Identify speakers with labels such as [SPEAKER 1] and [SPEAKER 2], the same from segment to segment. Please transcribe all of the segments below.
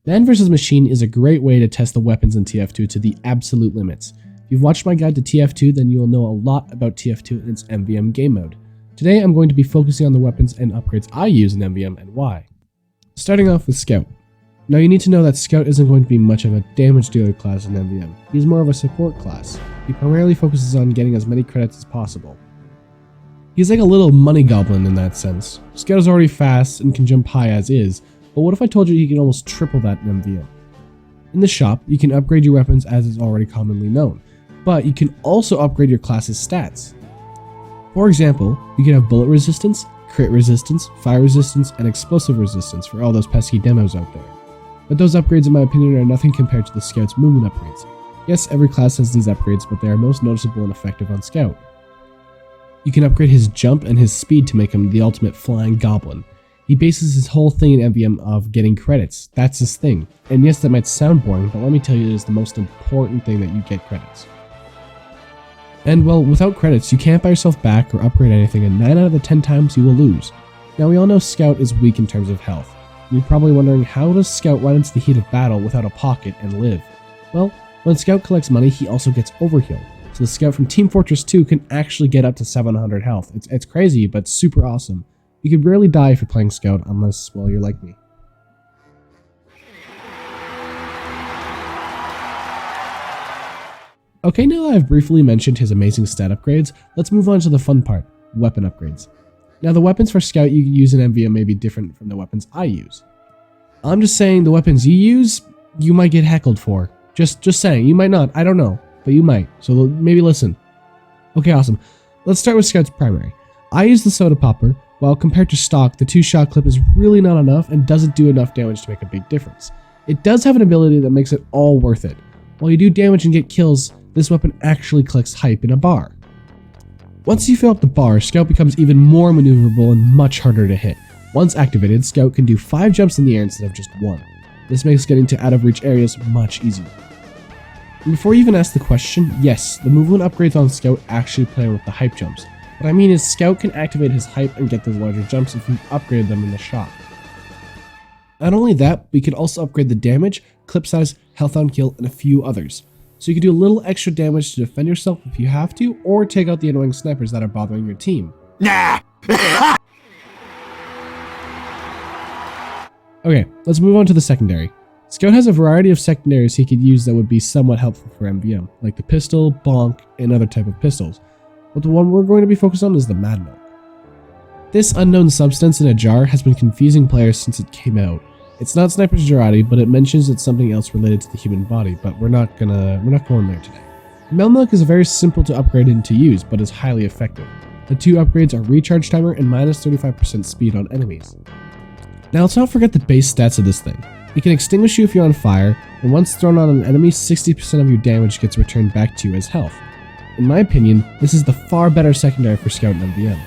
[SPEAKER 1] Man vs. Machine is a great way to test the weapons in TF2 to the absolute limits. If you've watched my guide to TF2, then you will know a lot about TF2 and its MVM game mode. Today I'm going to be focusing on the weapons and upgrades I use in MVM and why. Starting off with Scout. Now you need to know that Scout isn't going to be much of a damage dealer class in MVM. He's more of a support class. He primarily focuses on getting as many credits as possible. He's like a little money goblin in that sense. Scout is already fast and can jump high as is, but what if I told you he can almost triple that in MVM? In the shop, you can upgrade your weapons as is already commonly known, but you can also upgrade your class's stats. For example, you can have bullet resistance, crit resistance, fire resistance, and explosive resistance for all those pesky demos out there. But those upgrades in my opinion are nothing compared to the Scout's movement upgrades. Yes, every class has these upgrades, but they are most noticeable and effective on Scout. You can upgrade his jump and his speed to make him the ultimate flying goblin. He bases his whole thing in MVM of getting credits. That's his thing. And yes, that might sound boring, but let me tell you it is the most important thing that you get credits. And well, without credits, you can't buy yourself back or upgrade anything, and 9 out of the 10 times you will lose. Now we all know Scout is weak in terms of health. You're probably wondering, how does Scout run into the heat of battle without a pocket and live? Well, when Scout collects money, he also gets overheal. So the Scout from Team Fortress 2 can actually get up to 700 health. It's crazy, but super awesome. You could rarely die if you're playing Scout unless, well, you're like me. Okay, now that I've briefly mentioned his amazing stat upgrades, let's move on to the fun part, weapon upgrades. Now the weapons for Scout you use in MVM may be different from the weapons I use. I'm just saying the weapons you use, you might get heckled for. Just saying, you might not, I don't know, but you might, so maybe listen. Okay, awesome. Let's start with Scout's primary. I use the soda popper. While compared to stock, the 2-shot clip is really not enough and doesn't do enough damage to make a big difference. It does have an ability that makes it all worth it. While you do damage and get kills, this weapon actually collects hype in a bar. Once you fill up the bar, Scout becomes even more maneuverable and much harder to hit. Once activated, Scout can do 5 jumps in the air instead of just 1. This makes getting to out of reach areas much easier. And before you even ask the question, yes, the movement upgrades on Scout actually play with the hype jumps. What I mean is Scout can activate his hype and get those larger jumps if you upgrade them in the shop. Not only that, we could also upgrade the damage, clip size, health on kill, and a few others. So you can do a little extra damage to defend yourself if you have to, or take out the annoying snipers that are bothering your team. Nah! Okay, let's move on to the secondary. Scout has a variety of secondaries he could use that would be somewhat helpful for MVM, like the pistol, bonk, and other type of pistols. But the one we're going to be focused on is the Mad Milk. This unknown substance in a jar has been confusing players since it came out. It's not Sniper's Jarati, but it mentions it's something else related to the human body, but we're not going there today. Mad Milk is very simple to upgrade and to use, but is highly effective. The 2 upgrades are recharge timer and minus 35% speed on enemies. Now let's not forget the base stats of this thing. It can extinguish you if you're on fire, and once thrown on an enemy, 60% of your damage gets returned back to you as health. In my opinion, this is the far better secondary for Scout and MVM.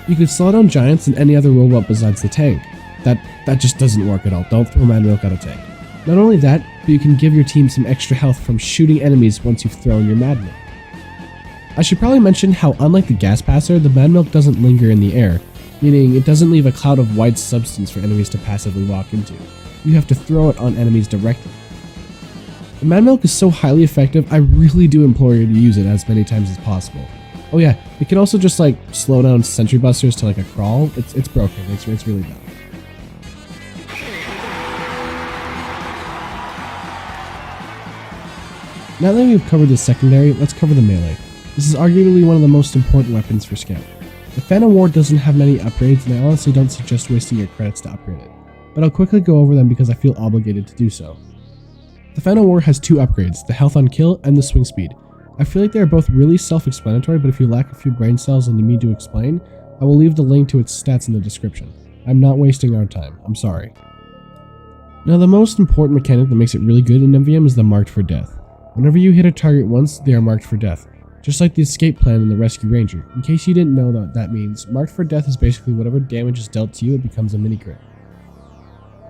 [SPEAKER 1] You could slow down giants and any other robot besides the tank. That just doesn't work at all. Don't throw Mad Milk at a tank. Not only that, but you can give your team some extra health from shooting enemies once you've thrown your Mad Milk. I should probably mention how unlike the Gas Passer, the Mad Milk doesn't linger in the air, meaning it doesn't leave a cloud of white substance for enemies to passively walk into. You have to throw it on enemies directly. The Mad Milk is so highly effective, I really do implore you to use it as many times as possible. Oh yeah, it can also just like slow down sentry busters to like a crawl. It's broken, it's really bad. Now that we've covered the secondary, let's cover the melee. This is arguably one of the most important weapons for Scout. The Phanom War doesn't have many upgrades, and I honestly don't suggest wasting your credits to upgrade it, but I'll quickly go over them because I feel obligated to do so. The Phanom War has 2 upgrades, the health on kill and the swing speed. I feel like they are both really self-explanatory, but if you lack a few brain cells and need me to explain, I will leave the link to its stats in the description. I'm not wasting our time, I'm sorry. Now the most important mechanic that makes it really good in MVM is the marked for death. Whenever you hit a target once, they are marked for death. Just like the escape plan in the Rescue Ranger. In case you didn't know what that means, marked for death is basically whatever damage is dealt to you, it becomes a mini crit.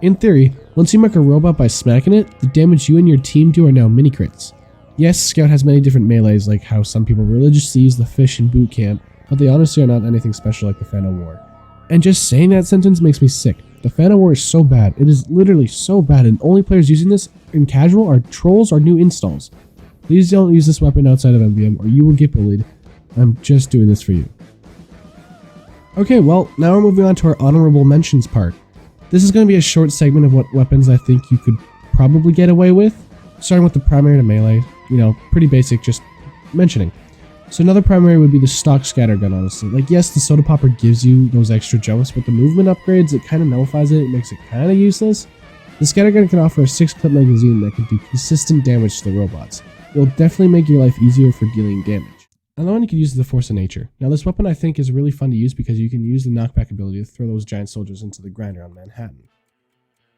[SPEAKER 1] In theory, once you mark a robot by smacking it, the damage you and your team do are now mini crits. Yes, Scout has many different melees, like how some people religiously use the fish in boot camp, but they honestly are not anything special like the Phanom War. And just saying that sentence makes me sick. The The Phanom War is so bad. It is literally so bad, and only players using this in casual are trolls or new installs. Please don't use this weapon outside of MVM or you will get bullied. I'm just doing this for you. Okay, well, now we're moving on to our honorable mentions part. This is going to be a short segment of what weapons I think you could probably get away with, starting with the primary to melee. You know, pretty basic, just mentioning. So another primary would be the stock scattergun, honestly. Like, yes, the soda popper gives you those extra jumps, but the movement upgrades, it kind of nullifies it. It makes it kind of useless. The scattergun can offer a 6-clip magazine that can do consistent damage to the robots. It will definitely make your life easier for dealing damage. Another one you could use is the Force of Nature. Now, this weapon I think is really fun to use because you can use the knockback ability to throw those giant soldiers into the grinder on Manhattan.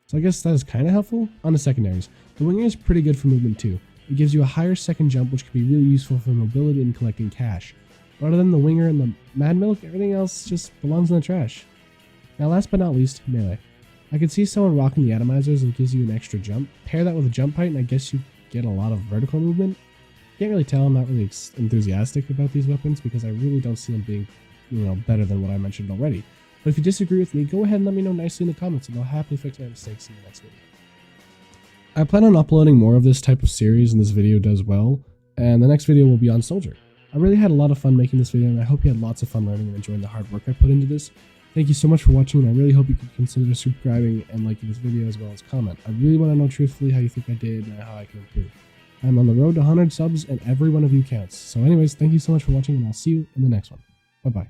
[SPEAKER 1] So I guess that is kind of helpful. On the secondaries, the Winger is pretty good for movement too. It gives you a higher second jump, which can be really useful for mobility and collecting cash. But other than the Winger and the Mad Milk, everything else just belongs in the trash. Now, last but not least, melee. I could see someone rocking the atomizers and gives you an extra jump. Pair that with a jump height and I guess you get a lot of vertical movement. Can't really tell, I'm not really enthusiastic about these weapons because I really don't see them being, better than what I mentioned already. But if you disagree with me, go ahead and let me know nicely in the comments and I'll happily fix my mistakes in the next video. I plan on uploading more of this type of series and this video does well, and the next video will be on Soldier. I really had a lot of fun making this video and I hope you had lots of fun learning and enjoying the hard work I put into this. Thank you so much for watching and I really hope you could consider subscribing and liking this video as well as comment. I really want to know truthfully how you think I did and how I can improve. I'm on the road to 100 subs and every one of you counts. So anyways, thank you so much for watching and I'll see you in the next one. Bye bye.